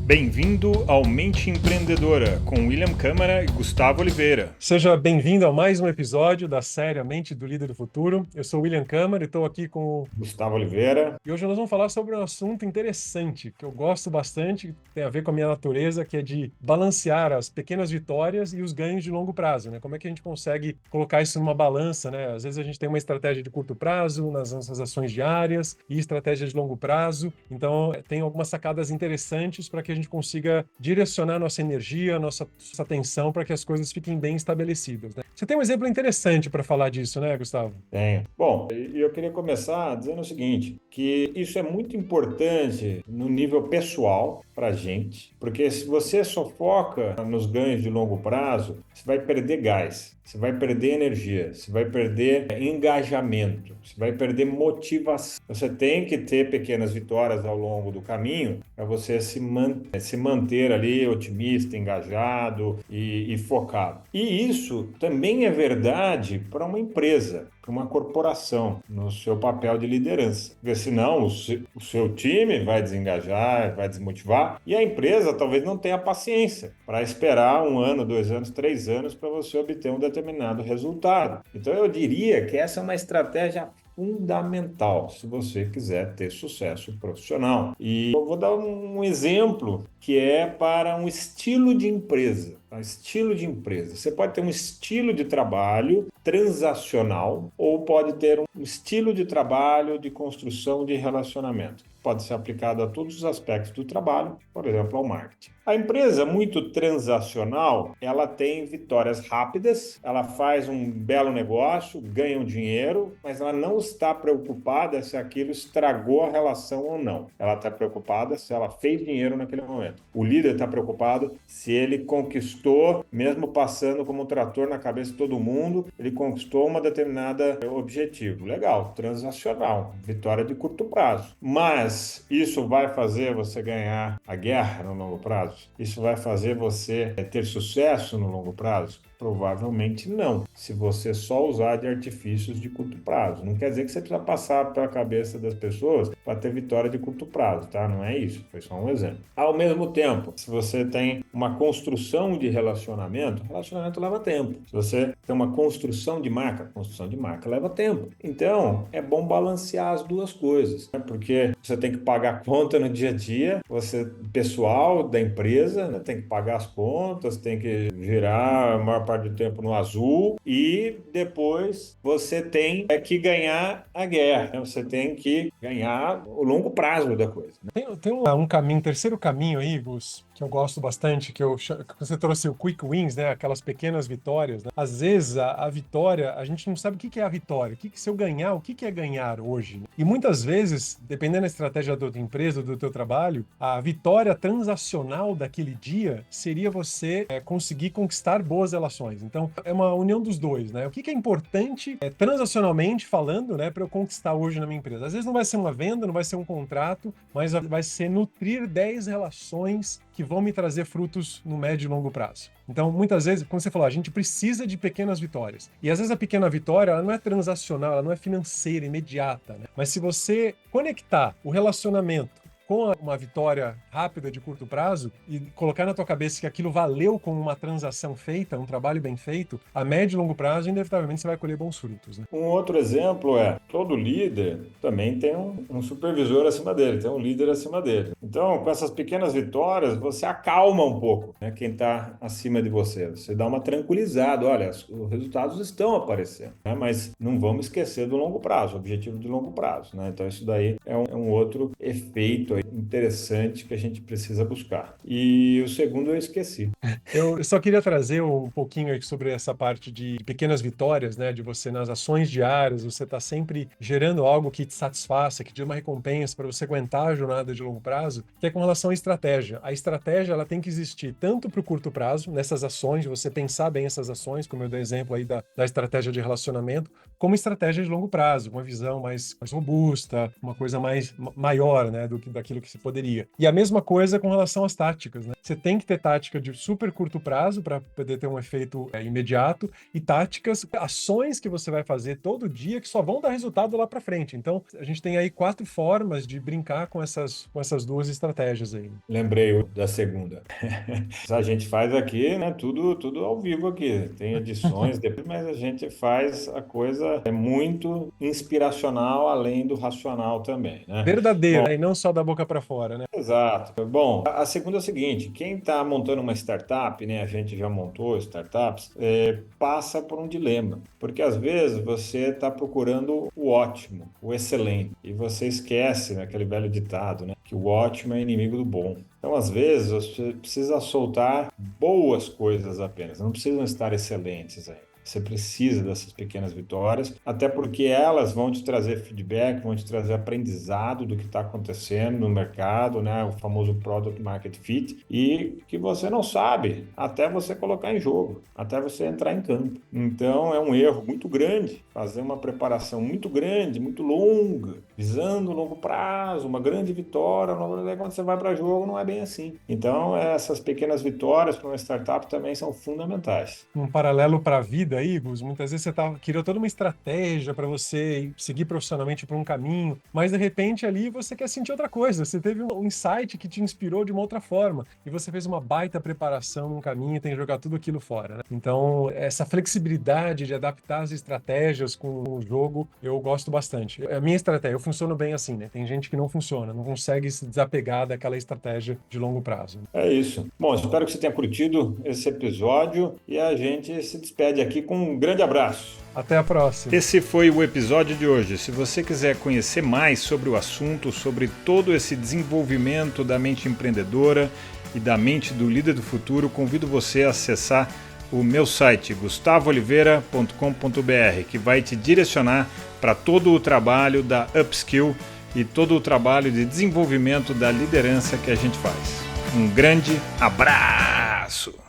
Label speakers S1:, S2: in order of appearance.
S1: Bem-vindo ao Mente Empreendedora, com William Câmara e Gustavo Oliveira.
S2: Seja bem-vindo a mais um episódio da série A Mente do Líder do Futuro. Eu sou o William Câmara e estou aqui com...
S1: Gustavo Oliveira.
S2: E hoje nós vamos falar sobre um assunto interessante, que eu gosto bastante, que tem a ver com a minha natureza, que é de balancear as pequenas vitórias e os ganhos de longo prazo, né? Como é que a gente consegue colocar isso numa balança, né? Às vezes a gente tem uma estratégia de curto prazo nas nossas ações diárias e estratégia de longo prazo. Então, tem algumas sacadas interessantes para que a gente consiga direcionar nossa energia, nossa atenção para que as coisas fiquem bem estabelecidas, né? Você tem um exemplo interessante para falar disso, né, Gustavo?
S1: Tenho. Bom, e eu queria começar dizendo o seguinte, que isso é muito importante no nível pessoal para a gente, porque se você só foca nos ganhos de longo prazo, você vai perder gás, você vai perder energia, você vai perder engajamento, você vai perder motivação. Você tem que ter pequenas vitórias ao longo do caminho para você se manter ali otimista, engajado e focado. E isso também é verdade para uma empresa, para uma corporação, no seu papel de liderança. Porque senão o seu time vai desengajar, vai desmotivar, e a empresa talvez não tenha paciência para esperar 1 ano, 2 anos, 3 anos para você obter um determinado resultado. Então eu diria que essa é uma estratégia fundamental se você quiser ter sucesso profissional. E eu vou dar um exemplo que é para um estilo de empresa. Um estilo de empresa. Você pode ter um estilo de trabalho transacional ou pode ter um estilo de trabalho de construção de relacionamento. Pode ser aplicado a todos os aspectos do trabalho, por exemplo, ao marketing. A empresa muito transacional, ela tem vitórias rápidas, ela faz um belo negócio, ganha um dinheiro, mas ela não está preocupada se aquilo estragou a relação ou não. Ela está preocupada se ela fez dinheiro naquele momento. O líder está preocupado se ele conquistou, mesmo passando como um trator na cabeça de todo mundo, ele conquistou uma determinada objetivo. Legal, transacional, vitória de curto prazo. Mas isso vai fazer você ganhar a guerra no longo prazo? Isso vai fazer você ter sucesso no longo prazo? Provavelmente não, se você só usar de artifícios de curto prazo. Não quer dizer que você precisa passar pela cabeça das pessoas para ter vitória de curto prazo, tá? Não é isso, foi só um exemplo. Ao mesmo tempo, se você tem uma construção de relacionamento, relacionamento leva tempo. Se você tem uma construção de marca leva tempo. Então, é bom balancear as duas coisas, né? Porque você tem que pagar a conta no dia a dia, você, pessoal da empresa, né, tem que pagar as contas, tem que girar a maior parte do tempo no azul e depois você tem que ganhar a guerra, né? Você tem que ganhar o longo prazo da coisa, né?
S2: Tem um caminho, um terceiro caminho aí, Gus, que eu gosto bastante, que você trouxe o quick wins, né? Aquelas pequenas vitórias, né? Às vezes a vitória, a gente não sabe o que é a vitória, se eu ganhar, o que é ganhar hoje, né? E muitas vezes, dependendo da estratégia da tua empresa, do teu trabalho, a vitória transacional daquele dia seria você conseguir conquistar boas relações. Então, é uma união dos dois, né? O que é importante, transacionalmente falando, né, para eu conquistar hoje na minha empresa? Às vezes não vai ser uma venda, não vai ser um contrato, mas vai ser nutrir 10 relações que vão me trazer frutos no médio e longo prazo. Então, muitas vezes, como você falou, a gente precisa de pequenas vitórias. E às vezes a pequena vitória, ela não é transacional, ela não é financeira, imediata, né? Mas se você conectar o relacionamento com uma vitória rápida de curto prazo e colocar na tua cabeça que aquilo valeu como uma transação feita, um trabalho bem feito, a médio e longo prazo, inevitavelmente você vai colher bons frutos, né?
S1: Um outro exemplo é, todo líder também tem um supervisor acima dele, tem um líder acima dele. Então, com essas pequenas vitórias, você acalma um pouco, né, quem está acima de você. Você dá uma tranquilizada, olha, os resultados estão aparecendo, né, mas não vamos esquecer do longo prazo, o objetivo de longo prazo, né? Então, isso daí é um outro efeito aí interessante que a gente precisa buscar. E o segundo eu esqueci.
S2: Eu só queria trazer um pouquinho aqui sobre essa parte de pequenas vitórias, né? De você nas ações diárias, você está sempre gerando algo que te satisfaça, que te dê uma recompensa para você aguentar a jornada de longo prazo, que é com relação à estratégia. A estratégia ela tem que existir tanto para o curto prazo, nessas ações, de você pensar bem essas ações, como eu dei exemplo aí da estratégia de relacionamento, como estratégia de longo prazo, uma visão mais robusta, uma coisa mais maior, né? aquilo que se poderia. E a mesma coisa com relação às táticas, né? Você tem que ter tática de super curto prazo para poder ter um efeito imediato e táticas, ações que você vai fazer todo dia que só vão dar resultado lá para frente. Então, a gente tem aí 4 formas de brincar com essas duas estratégias aí.
S1: Lembrei da segunda. A gente faz aqui, né? Tudo ao vivo aqui. Tem edições depois, mas a gente faz a coisa muito inspiracional, além do racional também, né?
S2: Verdadeiro,
S1: Bom,
S2: né? E não só da boca para fora, né?
S1: exato. Bom, a segunda é o seguinte: quem está montando uma startup, né? A gente já montou startups, passa por um dilema, porque às vezes você está procurando o ótimo, o excelente, e você esquece, né, aquele velho ditado, né? Que o ótimo é inimigo do bom. Então, às vezes, você precisa soltar boas coisas apenas, não precisam estar excelentes aí. Você precisa dessas pequenas vitórias, até porque elas vão te trazer feedback, vão te trazer aprendizado do que está acontecendo no mercado, né? O famoso Product Market Fit, e que você não sabe até você colocar em jogo, até você entrar em campo. Então, é um erro muito grande fazer uma preparação muito grande, muito longa, visando longo prazo, uma grande vitória. Quando você vai para jogo, não é bem assim. Então, essas pequenas vitórias para uma startup também são fundamentais.
S2: Um paralelo para a vida aí, Gus, muitas vezes você criou toda uma estratégia para você seguir profissionalmente por um caminho, mas de repente ali você quer sentir outra coisa, você teve um insight que te inspirou de uma outra forma e você fez uma baita preparação num caminho e tem que jogar tudo aquilo fora, né? Então, essa flexibilidade de adaptar as estratégias com o jogo, eu gosto bastante. A minha estratégia, eu funciono bem assim, né? Tem gente que não funciona, não consegue se desapegar daquela estratégia de longo prazo.
S1: É isso. Bom, espero que você tenha curtido esse episódio e a gente se despede aqui com um grande abraço.
S2: Até a próxima.
S1: Esse foi o episódio de hoje. Se você quiser conhecer mais sobre o assunto, sobre todo esse desenvolvimento da mente empreendedora e da mente do líder do futuro, convido você a acessar o meu site gustavooliveira.com.br, que vai te direcionar para todo o trabalho da Upskill e todo o trabalho de desenvolvimento da liderança que a gente faz. Um grande abraço!